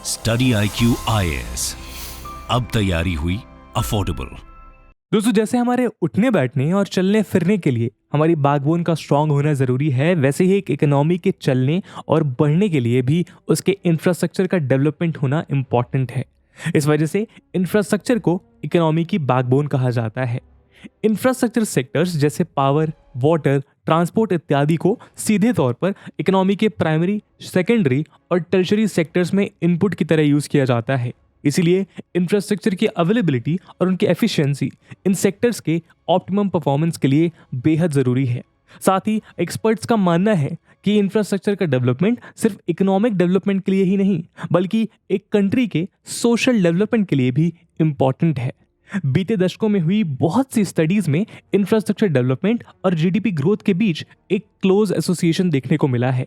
Study IQ IAS, अब तैयारी हुई अफोर्डेबल। दोस्तों, जैसे हमारे उठने बैठने और चलने फिरने के लिए हमारी बैकबोन का स्ट्रांग होना ज़रूरी है, वैसे ही एक इकोनॉमी के चलने और बढ़ने के लिए भी उसके इंफ्रास्ट्रक्चर का डेवलपमेंट होना इम्पॉर्टेंट है। इस वजह से इंफ्रास्ट्रक्चर को इकोनॉमी की बैकबोन कहा जाता है। इंफ्रास्ट्रक्चर सेक्टर्स जैसे पावर, वाटर, ट्रांसपोर्ट इत्यादि को सीधे तौर पर इकोनॉमी के प्राइमरी, सेकेंडरी और टर्शरी सेक्टर्स में इनपुट की तरह यूज़ किया जाता है। इसीलिए इंफ्रास्ट्रक्चर की अवेलेबिलिटी और उनकी एफिशिएंसी इन सेक्टर्स के ऑप्टिमम परफॉर्मेंस के लिए बेहद ज़रूरी है। साथ ही एक्सपर्ट्स का मानना है कि इंफ्रास्ट्रक्चर का डेवलपमेंट सिर्फ इकोनॉमिक डेवलपमेंट के लिए ही नहीं, बल्कि एक कंट्री के सोशल डेवलपमेंट के लिए भी इम्पॉर्टेंट है। बीते दशकों में हुई बहुत सी स्टडीज में इंफ्रास्ट्रक्चर डेवलपमेंट और जीडीपी ग्रोथ के बीच एक क्लोज एसोसिएशन देखने को मिला है।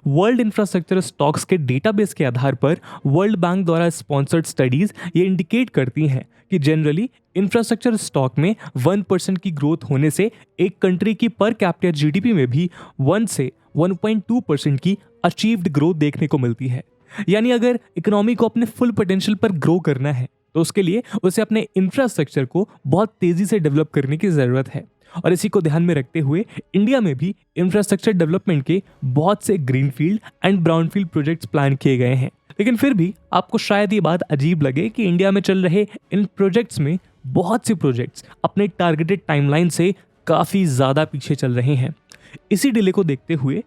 वर्ल्ड इंफ्रास्ट्रक्चर स्टॉक्स के डेटाबेस के आधार पर वर्ल्ड बैंक द्वारा स्पॉन्सर्ड स्टडीज ये इंडिकेट करती हैं कि जनरली इंफ्रास्ट्रक्चर स्टॉक में 1% की ग्रोथ होने से एक कंट्री की पर कैपिटा जीडीपी में भी 1 से 1.2% की अचीव्ड ग्रोथ देखने को मिलती है। यानी अगर इकोनॉमी को अपने फुल पोटेंशियल पर ग्रो करना है तो उसके लिए उसे अपने इंफ्रास्ट्रक्चर को बहुत तेजी से डेवलप करने की ज़रूरत है। और इसी को ध्यान में रखते हुए इंडिया में भी इंफ्रास्ट्रक्चर डेवलपमेंट के बहुत से greenfield and brownfield projects plan किए गए हैं। लेकिन फिर भी आपको शायद ये बात अजीब लगे कि इंडिया में चल रहे इन प्रोजेक्ट्स में बहुत से प्रोजेक्ट्स अपने टारगेटेड टाइमलाइन से काफ़ी ज़्यादा पीछे चल रहे हैं। इसी डिले को देखते हुए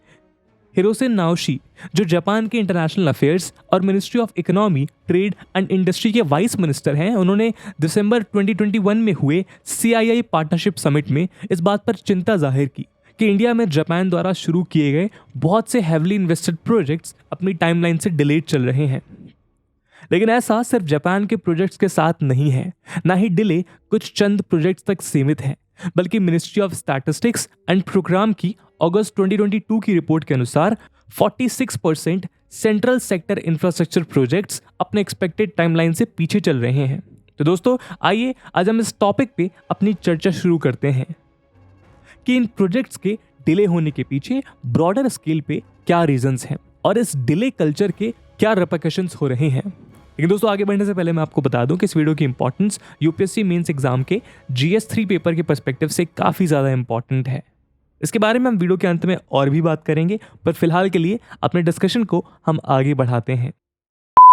हिरोशिन नाओशी, जो जापान के इंटरनेशनल अफेयर्स और ministry of economy, trade and industry के वाइस मिनिस्टर हैं, उन्होंने दिसंबर 2021 में हुए CII पार्टनरशिप समिट में इस बात पर चिंता जाहिर की कि इंडिया में जापान द्वारा शुरू किए गए बहुत से हैवली इन्वेस्टेड प्रोजेक्ट्स अपनी टाइमलाइन से डिलेड चल रहे हैं। लेकिन ऐसा सिर्फ जापान के प्रोजेक्ट्स के साथ नहीं है, ना ही डिले कुछ चंद प्रोजेक्ट्स तक सीमित है, बल्कि ministry of statistics and programme की अगस्त 2022 की रिपोर्ट के अनुसार 46% सेंट्रल सेक्टर इंफ्रास्ट्रक्चर प्रोजेक्ट्स अपने एक्सपेक्टेड टाइमलाइन से पीछे चल रहे हैं। तो दोस्तों, आइए आज हम इस टॉपिक पे अपनी चर्चा शुरू करते हैं कि इन प्रोजेक्ट्स के डिले होने के पीछे ब्रॉडर स्केल पे क्या रीजंस हैं और इस डिले कल्चर के क्या रिपरकशंस हो रहे हैं। लेकिन दोस्तों, आगे बढ़ने से पहले मैं आपको बता दूं कि इस वीडियो की इंपॉर्टेंस यूपीएससी मेंस एग्जाम के GS3 पेपर के पर्सपेक्टिव से काफ़ी ज़्यादा इंपॉर्टेंट है। इसके बारे में हम वीडियो के अंत में और भी बात करेंगे, पर फिलहाल के लिए अपने डिस्कशन को हम आगे बढ़ाते हैं।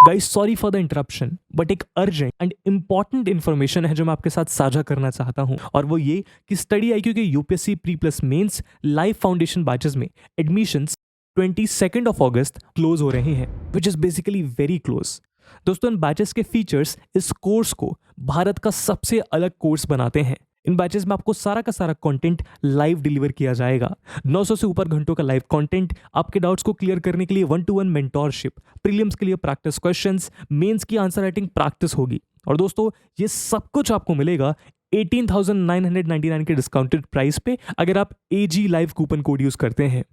Guys, sorry for the interruption, but एक अर्जेंट एंड इंपॉर्टेंट इन्फॉर्मेशन है जो मैं आपके साथ साझा करना चाहता हूं, और वो ये कि स्टडी IQ के UPSC pre plus mains live foundation batches में एडमिशंस 22 अगस्त क्लोज हो रहे हैं, which is basically very close. दोस्तों, इन बैचेस के फीचर्स इस कोर्स को भारत का सबसे अलग कोर्स बनाते हैं। इन बैचेस में आपको सारा का सारा कंटेंट लाइव डिलीवर किया जाएगा। 900 से ऊपर घंटों का लाइव कंटेंट, आपके डाउट्स को क्लियर करने के लिए 1-to-1 मेंटोरशिप, प्रीलिम्स के लिए प्रैक्टिस क्वेश्चंस, मेंस की आंसर राइटिंग प्रैक्टिस होगी। और दोस्तों, ये सब कुछ आपको मिलेगा 18,999 के डिस्काउंटेड प्राइस पे अगर आप AG live coupon code use करते हैं।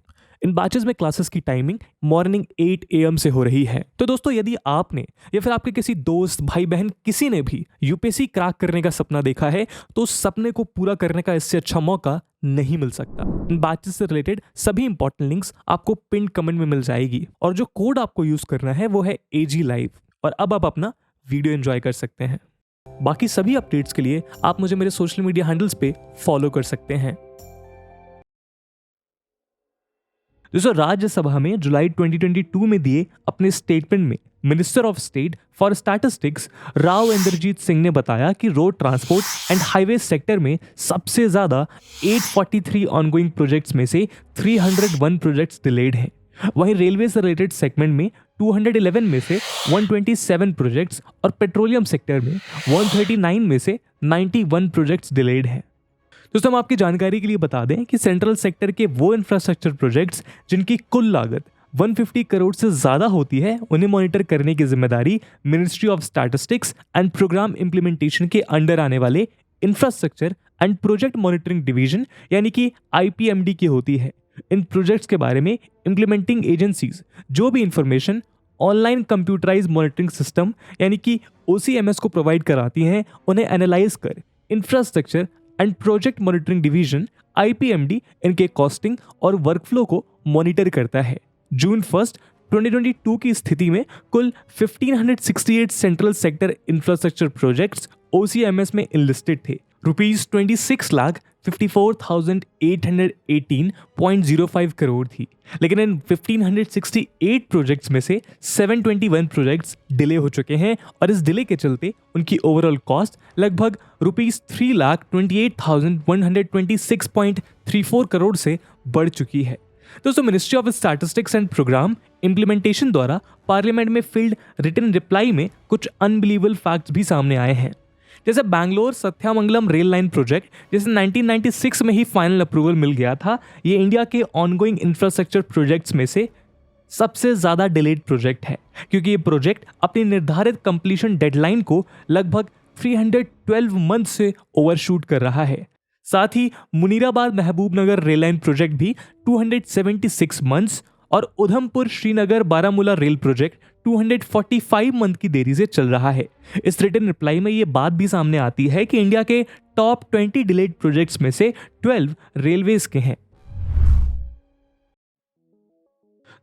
इन बैचेस में क्लासेस की टाइमिंग मॉर्निंग 8 AM से हो रही है। तो दोस्तों, यदि आपने या फिर आपके किसी दोस्त, भाई बहन किसी ने भी यूपीएससी क्रैक करने का सपना देखा है, तो उस सपने को पूरा करने का इससे अच्छा मौका नहीं मिल सकता। इन बैचेस से रिलेटेड सभी इंपॉर्टेंट लिंक्स आपको पिन कमेंट में मिल जाएगी, और जो कोड आपको यूज करना है वो है AG लाइव। और अब आप अपना वीडियो एंजॉय कर सकते हैं। बाकी सभी अपडेट्स के लिए आप मुझे मेरे सोशल मीडिया हैंडल्स पे फॉलो कर सकते हैं। दोस्तों, राज्यसभा में जुलाई 2022 में दिए अपने स्टेटमेंट में minister of state for statistics Rao Inderjit Singh ने बताया कि road transport and highway sector में सबसे ज्यादा 843 ऑनगोइंग प्रोजेक्ट्स में से 301 प्रोजेक्ट्स डिलेड हैं। वहीं रेलवे से रिलेटेड सेगमेंट में 211 में से 127 प्रोजेक्ट्स और पेट्रोलियम सेक्टर में 139 में से 91 प्रोजेक्ट्स डिलेड हैं। दोस्तों, हम आपकी जानकारी के लिए बता दें कि सेंट्रल सेक्टर के वो इंफ्रास्ट्रक्चर प्रोजेक्ट्स जिनकी कुल लागत 150 करोड़ से ज़्यादा होती है, उन्हें मॉनिटर करने की जिम्मेदारी ministry of statistics and programme implementation के अंडर आने वाले infrastructure and project monitoring division यानी कि IPMD की होती है। इन प्रोजेक्ट्स के बारे में इंप्लीमेंटिंग एजेंसीज जो भी information online computerise monitoring system यानी कि OCMS को प्रोवाइड कराती हैं, उन्हें एनालाइज कर infrastructure and project monitoring division IPMD इनके कॉस्टिंग और वर्कफ्लो को मॉनिटर करता है। जून 1, 2022 की स्थिति में कुल 1568 central sector infrastructure projects OCMS में इनलिस्टेड थे। रुपीज 26,54,818.05 करोड़ थी, लेकिन इन 1568 प्रोजेक्ट्स में से 721 प्रोजेक्ट्स डिले हो चुके हैं और इस डिले के चलते उनकी ओवरऑल कॉस्ट लगभग रुपीज 3,28,126.34 करोड़ से बढ़ चुकी है। दोस्तों, ministry of statistics and programme implementation द्वारा पार्लियामेंट में फिल्ड रिटन रिप्लाई में कुछ अनबिलीवेबल फैक्ट्स भी सामने आए हैं। जैसे Bangalore Sathyamangalam rail line project, जिसे 1996 में ही फाइनल अप्रूवल मिल गया था, ये इंडिया के ऑनगोइंग इंफ्रास्ट्रक्चर प्रोजेक्ट्स में से सबसे ज़्यादा डिलेड प्रोजेक्ट है, क्योंकि ये प्रोजेक्ट अपनी निर्धारित कंप्लीशन डेडलाइन को लगभग 312 मंथ से ओवरशूट कर रहा है। साथ ही Munirabad Mahbubnagar rail line project भी 276 मंथ्स और Udhampur Srinagar Baramulla rail project 245 month की देरी से चल रहा है। इस रिटन रिप्लाई में ये बात भी सामने आती है कि इंडिया के टॉप 20 डिलेड प्रोजेक्ट्स में से 12 रेलवेज के हैं।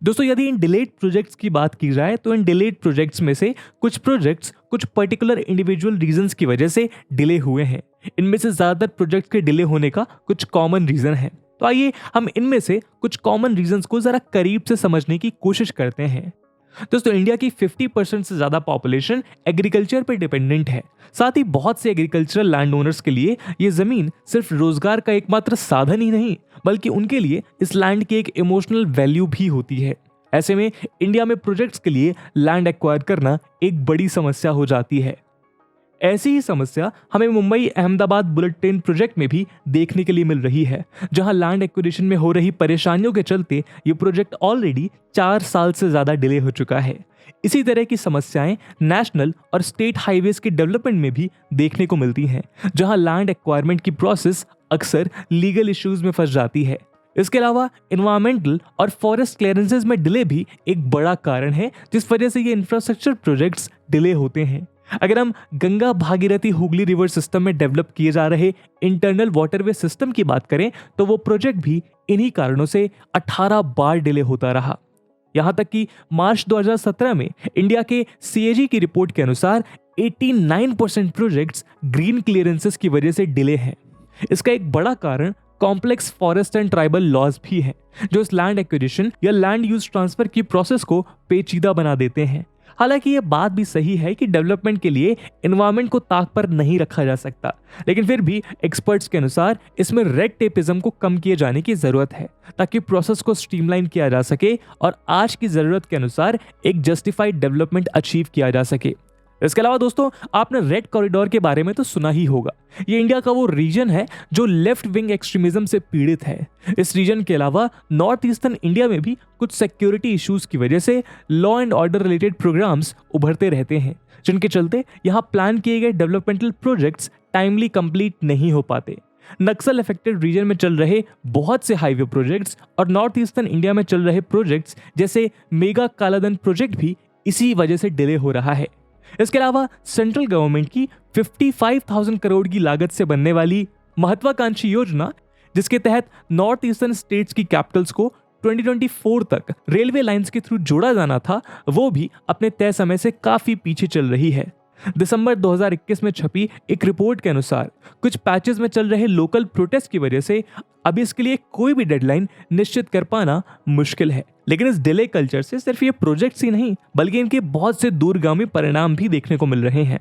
दोस्तों, यदि इन डिलेड प्रोजेक्ट्स की बात की जाए तो इन डिलेड प्रोजेक्ट्स में से कुछ प्रोजेक्ट्स कुछ पर्टिकुलर इंडिविजुअल रीजंस की वजह से डिले हुए हैं। इनमें से ज्यादातर प्रोजेक्ट्स के डिले होने का कुछ कॉमन रीजन है। तो आइए हम इनमें से कुछ कॉमन रीजंस को जरा करीब से समझने की कोशिश करते हैं। दोस्तों, इंडिया की 50% से ज्यादा पॉपुलेशन एग्रीकल्चर पर डिपेंडेंट है। साथ ही बहुत से एग्रीकल्चरल लैंड ओनर्स के लिए ये जमीन सिर्फ रोजगार का एकमात्र साधन ही नहीं, बल्कि उनके लिए इस लैंड की एक इमोशनल वैल्यू भी होती है। ऐसे में इंडिया में प्रोजेक्ट्स के लिए लैंड एक्वायर करना एक बड़ी समस्या हो जाती है। ऐसी ही समस्या हमें Mumbai Ahmedabad bullet train project में भी देखने के लिए मिल रही है, जहां लैंड एक्विजिशन में हो रही परेशानियों के चलते ये प्रोजेक्ट ऑलरेडी 4 साल से ज्यादा डिले हो चुका है। इसी तरह की समस्याएं नेशनल और स्टेट हाईवेज के डेवलपमेंट में भी देखने को मिलती हैं, जहां लैंड एक्वायरमेंट की प्रोसेस अक्सर लीगल इश्यूज में फंस जाती है। इसके अलावा एनवायरमेंटल और फॉरेस्ट क्लियरेंसेस में डिले भी एक बड़ा कारण है, जिस वजह से ये इंफ्रास्ट्रक्चर प्रोजेक्ट्स डिले होते हैं। अगर हम गंगा भागीरथी हुगली रिवर सिस्टम में डेवलप किए जा रहे इंटरनल वाटरवे सिस्टम की बात करें तो वो प्रोजेक्ट भी इन्हीं कारणों से 18 बार डिले होता रहा। यहां तक कि मार्च 2017 में इंडिया के CAG की रिपोर्ट के अनुसार 89% प्रोजेक्ट्स ग्रीन क्लियरेंसेस की वजह से डिले हैं। इसका एक बड़ा कारण complex forest and tribal laws भी हैं, जो इस लैंड एक्विजिशन या लैंड यूज ट्रांसफर की प्रोसेस को पेचीदा बना देते हैं। हालांकि ये बात भी सही है कि डेवलपमेंट के लिए एनवायरनमेंट को ताक पर नहीं रखा जा सकता, लेकिन फिर भी एक्सपर्ट्स के अनुसार इसमें रेड टेपिज्म को कम किए जाने की जरूरत है, ताकि प्रोसेस को स्ट्रीमलाइन किया जा सके और आज की जरूरत के अनुसार एक जस्टिफाइड डेवलपमेंट अचीव किया जा सके। इसके अलावा दोस्तों, आपने रेड कॉरिडोर के बारे में तो सुना ही होगा। ये इंडिया का वो रीजन है जो लेफ्ट विंग एक्सट्रीमिज्म से पीड़ित है। इस रीजन के अलावा नॉर्थ ईस्टर्न इंडिया में भी कुछ सिक्योरिटी इश्यूज की वजह से law and order related programmes उभरते रहते हैं, जिनके चलते यहाँ प्लान किए गए डेवलपमेंटल प्रोजेक्ट्स टाइमली कंप्लीट नहीं हो पाते। नक्सल अफेक्टेड रीजन में चल रहे बहुत से हाईवे प्रोजेक्ट्स और नॉर्थ ईस्टर्न इंडिया में चल रहे प्रोजेक्ट्स जैसे मेगा कालाधन प्रोजेक्ट भी इसी वजह से डिले हो रहा है। इसके अलावा सेंट्रल गवर्नमेंट की 55,000 करोड़ की लागत से बनने वाली महत्वाकांक्षी योजना, जिसके तहत नॉर्थ ईस्टर्न स्टेट्स की कैपिटल्स को 2024 तक रेलवे लाइंस के थ्रू जोड़ा जाना था, वो भी अपने तय समय से काफी पीछे चल रही है। दिसंबर 2021 में छपी एक रिपोर्ट के अनुसार कुछ पैचेस में चल रहे लोकल प्रोटेस्ट की वजह से अभी इसके लिए कोई भी डेडलाइन निश्चित कर पाना मुश्किल है। लेकिन इस डिले कल्चर से सिर्फ ये प्रोजेक्ट्स ही नहीं, बल्कि इनके बहुत से दूरगामी परिणाम भी देखने को मिल रहे हैं।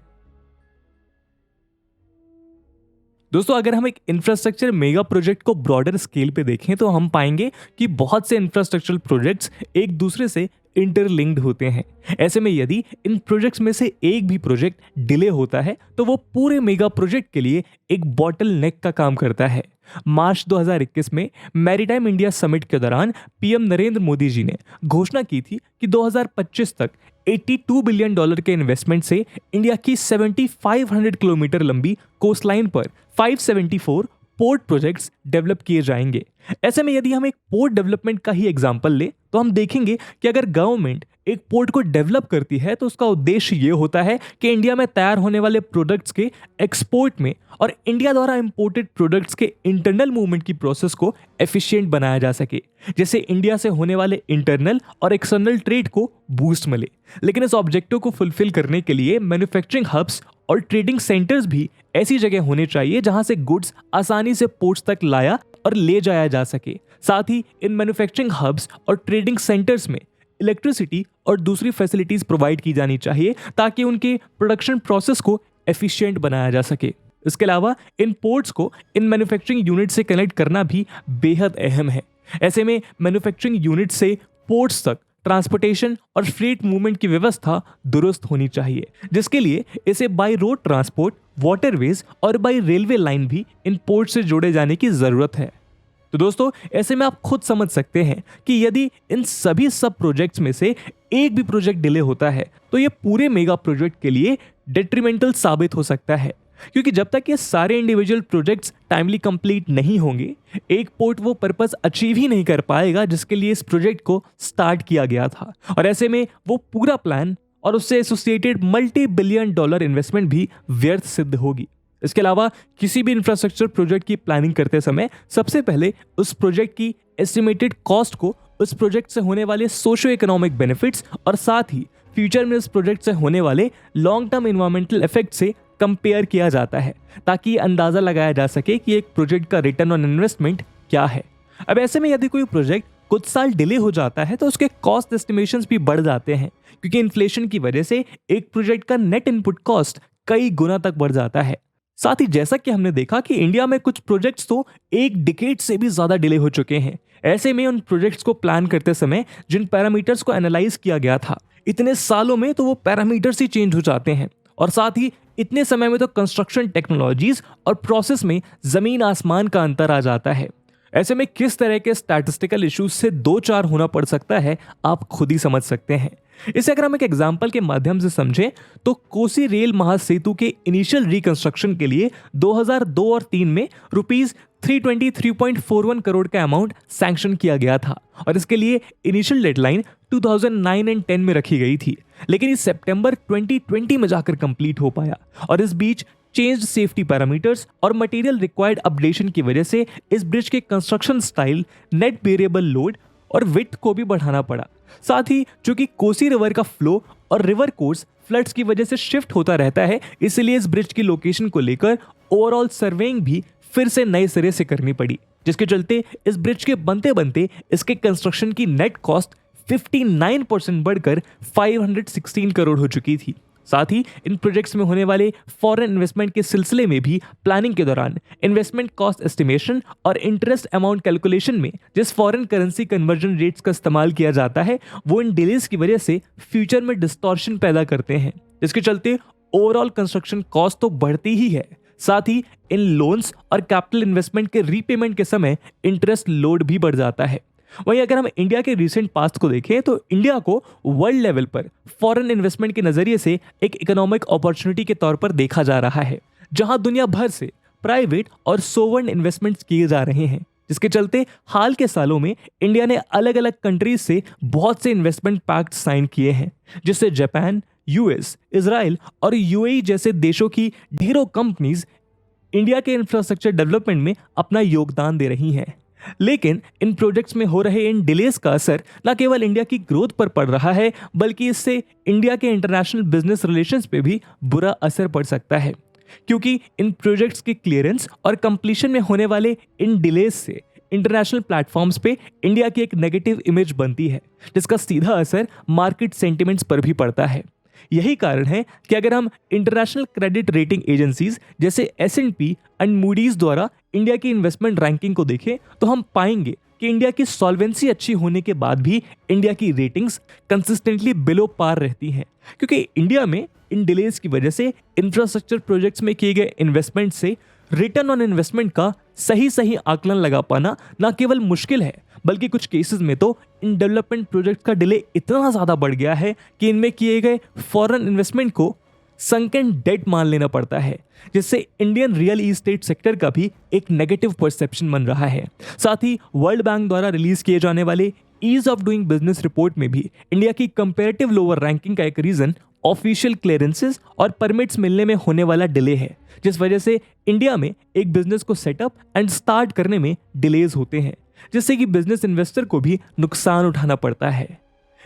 दोस्तों, अगर हम एक इंफ्रास्ट्रक्चर मेगा प्रोजेक्ट को ब्रॉडर स्केल पे देखें तो हम पाएंगे कि बहुत से इंफ्रास्ट्रक्चरल प्रोजेक्ट्स एक दूसरे से इंटरलिंक्ड होते हैं। ऐसे में यदि इन प्रोजेक्ट्स में से एक भी प्रोजेक्ट डिले होता है तो वो पूरे मेगा प्रोजेक्ट के लिए एक बॉटल नेक का काम करता है। मार्च 2021 में मैरीटाइम इंडिया समिट के दौरान पीएम नरेंद्र मोदी जी ने घोषणा की थी कि 2025 तक $82 बिलियन के इन्वेस्टमेंट से इंडिया की 7500 किलोमीटर लंबी कोस्टलाइन पर 574 पोर्ट प्रोजेक्ट्स डेवलप किए जाएंगे। ऐसे में यदि हम एक पोर्ट डेवलपमेंट का ही एग्जांपल ले तो हम देखेंगे कि अगर गवर्नमेंट एक पोर्ट को डेवलप करती है तो उसका उद्देश्य ये होता है कि इंडिया में तैयार होने वाले प्रोडक्ट्स के एक्सपोर्ट में और इंडिया द्वारा इंपोर्टेड प्रोडक्ट्स के इंटरनल मूवमेंट की प्रोसेस को एफिशिएंट बनाया जा सके, जैसे इंडिया से होने वाले इंटरनल और एक्सटर्नल ट्रेड को बूस्ट मिले। लेकिन इस ऑब्जेक्टिव को फुलफिल करने के लिए मैन्युफैक्चरिंग हब्स और ट्रेडिंग सेंटर्स भी ऐसी जगह होने चाहिए जहां से गुड्स आसानी से पोर्ट्स तक लाया और ले जाया जा सके। साथ ही इन मैन्युफैक्चरिंग हब्स और ट्रेडिंग सेंटर्स में इलेक्ट्रिसिटी और दूसरी फैसिलिटीज प्रोवाइड की जानी चाहिए ताकि उनके प्रोडक्शन प्रोसेस को एफिशिएंट बनाया जा सके। इसके अलावा इन पोर्ट्स को इन मैन्युफैक्चरिंग यूनिट से कनेक्ट करना भी बेहद अहम है। ऐसे में मैन्युफैक्चरिंग यूनिट से पोर्ट्स तक ट्रांसपोर्टेशन और फ्रेट मूवमेंट की व्यवस्था दुरुस्त होनी चाहिए, जिसके लिए इसे बाय रोड ट्रांसपोर्ट, वाटरवेज और बाय रेलवे लाइन भी इन पोर्ट से जोड़े जाने की जरूरत है। तो दोस्तों, ऐसे में आप खुद समझ सकते हैं कि यदि इन सभी सब प्रोजेक्ट्स में से एक भी प्रोजेक्ट डिले होता है तो ये पूरे मेगा प्रोजेक्ट के लिए डेट्रीमेंटल साबित हो सकता है, क्योंकि जब तक ये सारे इंडिविजुअल प्रोजेक्ट्स टाइमली कंप्लीट नहीं होंगे, एक पोर्ट वो पर्पस अचीव ही नहीं कर पाएगा जिसके लिए इस प्रोजेक्ट को स्टार्ट किया गया था। और ऐसे में वो पूरा प्लान और उससे associated multi billion dollar investment भी व्यर्थ सिद्ध होगी। इसके अलावा किसी भी इंफ्रास्ट्रक्चर प्रोजेक्ट की प्लानिंग करते समय सबसे पहले उस प्रोजेक्ट की एस्टिमेटेड कॉस्ट को उस प्रोजेक्ट से होने वाले सोशियो इकोनॉमिक बेनिफिट्स और साथ ही फ्यूचर में उस प्रोजेक्ट से होने वाले लॉन्ग टर्म इन्वायरमेंटल इफेक्ट से कंपेयर किया जाता है, ताकि अंदाजा लगाया जा सके कि एक प्रोजेक्ट का रिटर्न ऑन इन्वेस्टमेंट क्या है। अब ऐसे में यदि कोई प्रोजेक्ट कुछ साल डिले हो जाता है तो उसके कॉस्ट एस्टिमेशंस भी बढ़ जाते हैं, क्योंकि इन्फ्लेशन की वजह से एक प्रोजेक्ट का नेट इनपुट कॉस्ट कई गुना तक बढ़ जाता है। साथ ही जैसा कि हमने देखा कि इंडिया में कुछ प्रोजेक्ट्स तो एक डिकेड से भी ज्यादा डिले हो चुके हैं। ऐसे में उन प्रोजेक्ट्स को प्लान करते समय जिन पैरामीटर्स को एनालाइज किया गया था, इतने सालों में तो वो पैरामीटर्स ही चेंज हो जाते हैं, और साथ ही इतने समय में तो कंस्ट्रक्शन टेक्नोलॉजीज और प्रोसेस में जमीन आसमान का अंतर आ जाता है। ऐसे में किस तरह के स्टैटिस्टिकल इश्यूज से दो चार होना पड़ सकता है, आप खुद ही समझ सकते हैं। इसे अगर हम एक एग्जाम्पल के माध्यम से समझें तो कोसी रेल महासेतु के इनिशियल रिकंस्ट्रक्शन के लिए 2002 और 3 में रुपीस 323.41 करोड़ का अमाउंट सैंक्शन किया गया था, और इसके लिए इनिशियल डेडलाइन 2009 एंड 10 में रखी गई थी, लेकिन इस सितंबर 2020 में जाकर कंप्लीट हो पाया। और इस बीच चेंज्ड सेफ्टी पैरामीटर्स और मटेरियल रिक्वायर्ड अपडेशन की वजह से इस ब्रिज के construction style, net variable load और विड्थ को भी बढ़ाना पड़ा। साथ ही चूंकि कोसी रिवर का फ्लो और रिवर कोर्स फ्लड्स की वजह से शिफ्ट होता रहता है, इसलिए इस ब्रिज की लोकेशन को लेकर ओवरऑल सर्वेइंग भी फिर से नए सिरे से करनी पड़ी, जिसके चलते इस ब्रिज के बनते बनते इसके कंस्ट्रक्शन की नेट कॉस्ट 59% बढ़कर 516 करोड़ हो चुकी थी। साथ ही इन प्रोजेक्ट्स में होने वाले फॉरेन इन्वेस्टमेंट के सिलसिले में भी प्लानिंग के दौरान इन्वेस्टमेंट कॉस्ट एस्टिमेशन और इंटरेस्ट अमाउंट कैलकुलेशन में जिस फॉरेन करेंसी कन्वर्जन रेट्स का इस्तेमाल किया जाता है, वो इन डिलेज की वजह से फ्यूचर में डिस्टॉर्शन पैदा करते हैं, जिसके चलते ओवरऑल कंस्ट्रक्शन कॉस्ट तो बढ़ती ही है, साथ ही इन लोन्स और कैपिटल इन्वेस्टमेंट के रीपेमेंट के समय इंटरेस्ट लोड भी बढ़ जाता है। वहीं अगर हम इंडिया के रिसेंट पास्ट को देखें तो इंडिया को वर्ल्ड लेवल पर फॉरेन इन्वेस्टमेंट के नजरिए से एक इकोनॉमिक अपॉर्चुनिटी के तौर पर देखा जा रहा है, जहां दुनिया भर से प्राइवेट और सोवरेन इन्वेस्टमेंट्स किए जा रहे हैं, जिसके चलते हाल के सालों में इंडिया ने अलग अलग कंट्रीज से बहुत से इन्वेस्टमेंट पैक्ट साइन किए हैं, जिससे जापान, यूएस, इजराइल और यूएई जैसे देशों की ढेरों कंपनीज इंडिया के इंफ्रास्ट्रक्चर डेवलपमेंट में अपना योगदान दे रही हैं। लेकिन इन प्रोजेक्ट्स में हो रहे इन डिलेज का असर न केवल इंडिया की ग्रोथ पर पड़ रहा है, बल्कि इससे इंडिया के इंटरनेशनल बिजनेस रिलेशंस पे भी बुरा असर पड़ सकता है, क्योंकि इन प्रोजेक्ट्स की क्लियरेंस और कंप्लीशन में होने वाले इन डिलेज से इंटरनेशनल प्लेटफॉर्म्स पे इंडिया की एक नेगेटिव इमेज बनती है, जिसका सीधा असर मार्केट सेंटिमेंट्स पर भी पड़ता है। यही कारण है कि अगर हम इंटरनेशनल क्रेडिट रेटिंग एजेंसीज जैसे S&P एंड मूडीज द्वारा इंडिया की इन्वेस्टमेंट रैंकिंग को देखें तो हम पाएंगे कि इंडिया की सॉल्वेंसी अच्छी होने के बाद भी इंडिया की रेटिंग्स कंसिस्टेंटली बिलो पार रहती हैं, क्योंकि इंडिया में इन डिलेज की वजह से इंफ्रास्ट्रक्चर प्रोजेक्ट्स में किए गए इन्वेस्टमेंट से रिटर्न ऑन इन्वेस्टमेंट का सही आकलन लगा पाना न केवल मुश्किल है, बल्कि कुछ केसेस में तो इन डेवलपमेंट प्रोजेक्ट का डिले इतना ज़्यादा बढ़ गया है कि इनमें किए गए फॉरेन इन्वेस्टमेंट को संकन डेट मान लेना पड़ता है, जिससे इंडियन रियल इस्टेट सेक्टर का भी एक नेगेटिव परसेप्शन बन रहा है। साथ ही वर्ल्ड बैंक द्वारा रिलीज किए जाने वाले ease of doing business report में भी इंडिया की कंपैरेटिव लोअर रैंकिंग का एक रीजन ऑफिशियल क्लियरेंसेस और परमिट्स मिलने में होने वाला डिले है, जिस वजह से इंडिया में एक बिजनेस को सेटअप एंड स्टार्ट करने में डिलेज होते हैं, जिससे कि बिजनेस इन्वेस्टर को भी नुकसान उठाना पड़ता है।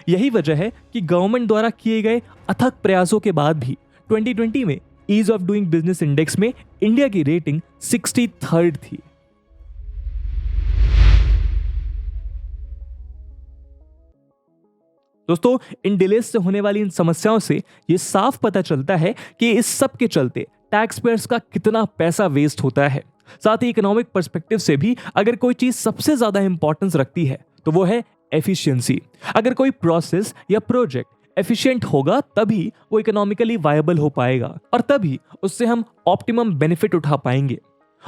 यही वजह है कि गवर्नमेंट द्वारा किए गए अथक प्रयासों के बाद भी 2020 में ease of doing business index में इंडिया की रेटिंग 63rd थी। दोस्तों, इन डिलेज से होने वाली इन समस्याओं से ये साफ पता चलता है कि इस सब के चलते टैक्स पेयर्स का कितना पैसा वेस्ट होता है। साथ ही इकोनॉमिक पर्सपेक्टिव से भी अगर कोई चीज सबसे ज्यादा इंपॉर्टेंस रखती है तो वो है एफिशिएंसी। अगर कोई प्रोसेस या प्रोजेक्ट एफिशिएंट होगा तभी वो इकोनॉमिकली वायबल हो पाएगा और तभी उससे हम ऑप्टिमम बेनिफिट उठा पाएंगे।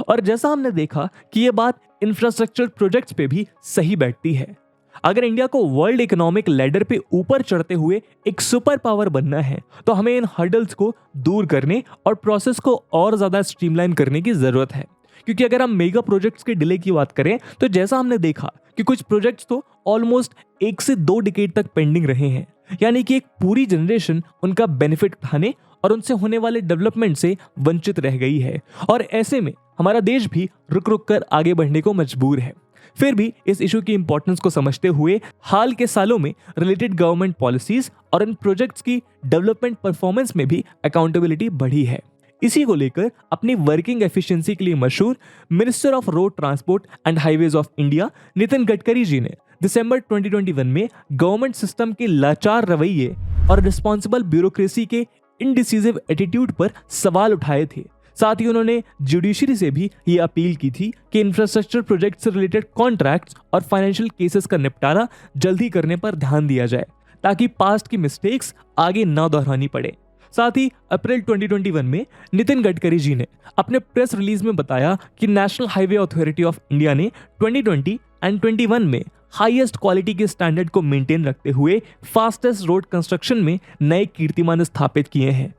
और जैसा हमने देखा कि ये बात इंफ्रास्ट्रक्चर प्रोजेक्ट्स पे भी सही बैठती है। अगर इंडिया को वर्ल्ड इकोनॉमिक लैडर पे ऊपर चढ़ते हुए एक सुपर पावर बनना है तो हमें इन हर्डल्स को दूर करने और प्रोसेस को और ज्यादा स्ट्रीमलाइन करने की जरूरत है। क्योंकि अगर हम मेगा प्रोजेक्ट्स के डिले की बात करें तो जैसा हमने देखा कि कुछ प्रोजेक्ट्स तो ऑलमोस्ट 1 से 2 डिकेड तक पेंडिंग रहे हैं, यानी कि एक पूरी जनरेशन उनका बेनिफिट उठाने और उनसे होने वाले डेवलपमेंट से वंचित रह गई है। और ऐसे में हमारा देश भी रुक रुक कर आगे बढ़ने को मजबूर है। फिर भी इस इशू की इंपॉर्टेंस को समझते हुए हाल के सालों में रिलेटेड गवर्नमेंट पॉलिसीज और इन प्रोजेक्ट्स की डेवलपमेंट परफॉर्मेंस में भी अकाउंटेबिलिटी बढ़ी है। इसी को लेकर अपनी वर्किंग एफिशिएंसी के लिए मशहूर minister of road transport and highways of India Nitin Gadkari ji ने दिसंबर 2021 में गवर्नमेंट सिस्टम के लाचार रवैये और रिस्पॉन्सिबल ब्यूरोक्रेसी के इनडिसिसिव एटीट्यूड पर सवाल उठाए थे। साथ ही उन्होंने जुडिशरी से भी ये अपील की थी कि इंफ्रास्ट्रक्चर प्रोजेक्ट से रिलेटेड कॉन्ट्रैक्ट्स और फाइनेंशियल केसेस का निपटारा जल्दी करने पर ध्यान दिया जाए ताकि पास्ट की मिस्टेक्स आगे न दोहरानी पड़े। साथ ही अप्रैल 2021 में नितिन गडकरी जी ने अपने प्रेस रिलीज में बताया कि national highway authority of India ने 2020 एंड 21 में हाईएस्ट क्वालिटी के स्टैंडर्ड को मेंटेन रखते हुए फास्टेस्ट रोड कंस्ट्रक्शन में नए कीर्तिमान स्थापित किए हैं।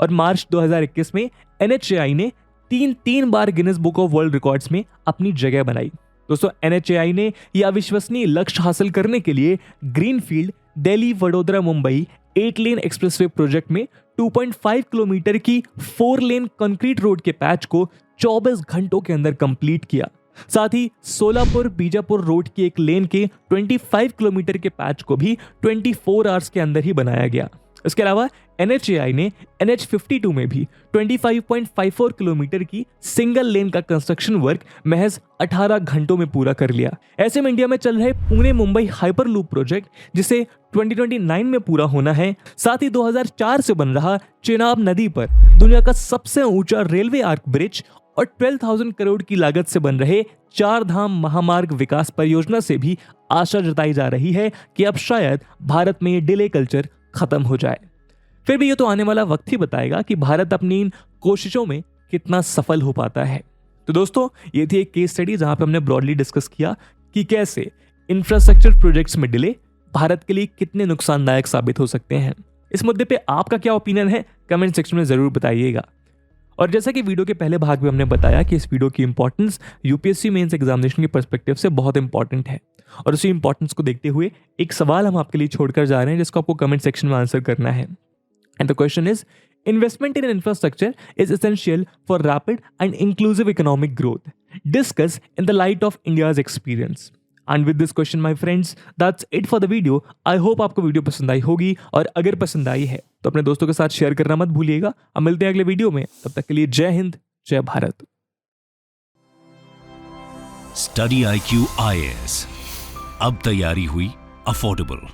और मार्च 2021 में NHAI ने तीन बार Guinness book of world records में अपनी जगह बनाई। दोस्तों, NHAI ने यह अविश्वसनीय लक्ष्य हासिल करने के लिए ग्रीनफील्ड दिल्ली वडोदरा मुंबई 8 लेन एक्सप्रेसवे प्रोजेक्ट में 2.5 किलोमीटर की 4 लेन कंक्रीट रोड के पैच को 24 घंटों के अंदर कंप्लीट किया। साथ ही सोलापुर बीजापुर रोड की एक लेन के 25 किलोमीटर के पैच को भी 24 आवर्स के अंदर ही बनाया गया। इसके अलावा NHAI ने NH52 में भी 25.54 किलोमीटर की सिंगल लेन का कंस्ट्रक्शन वर्क महज 18 घंटों में पूरा कर लिया। ऐसे में इंडिया में चल रहे पुणे मुंबई हाइपरलूप प्रोजेक्ट जिसे 2029 में पूरा होना है, साथ ही 2004 से बन रहा चेनाब नदी पर दुनिया का सबसे ऊंचा रेलवे आर्क ब्रिज और 12,000 करोड़ की लागत से बन रहे 4 धाम महामार्ग विकास परियोजना से भी आशा जताई जा रही है कि अब शायद भारत में ये डिले कल्चर खत्म हो जाए। फिर भी ये तो आने वाला वक्त ही बताएगा कि भारत अपनी इन कोशिशों में कितना सफल हो पाता है। तो दोस्तों, ये थी एक केस स्टडी जहां पे हमने ब्रॉडली डिस्कस किया कि कैसे इंफ्रास्ट्रक्चर प्रोजेक्ट्स में डिले भारत के लिए कितने नुकसानदायक साबित हो सकते हैं। इस मुद्दे पे आपका क्या ओपिनियन है, कमेंट सेक्शन में जरूर बताइएगा। और जैसा कि वीडियो के पहले भाग में हमने बताया कि इस वीडियो की इंपॉर्टेंस यूपीएससी मेंस एग्जामिनेशन के पर्सपेक्टिव से बहुत इंपॉर्टेंट है और उसी इंपॉर्टेंस को देखते हुए एक सवाल हम आपके लिए छोड़कर जा रहे हैं जिसको आपको कमेंट सेक्शन में आंसर करना है। And the question is, investment in infrastructure is essential for rapid and inclusive economic growth, discuss in the light of India's experience. And with this question my friends, that's it for the video. I hope आपको video पसंद आई होगी और अगर पसंद आई है तो अपने दोस्तों के साथ शेयर करना मत भूलिएगा। अब मिलते हैं अगले वीडियो में, तब तक के लिए जय हिंद, जय भारत। स्टडी IQ IAS, अब तैयारी हुई अफोर्डेबल।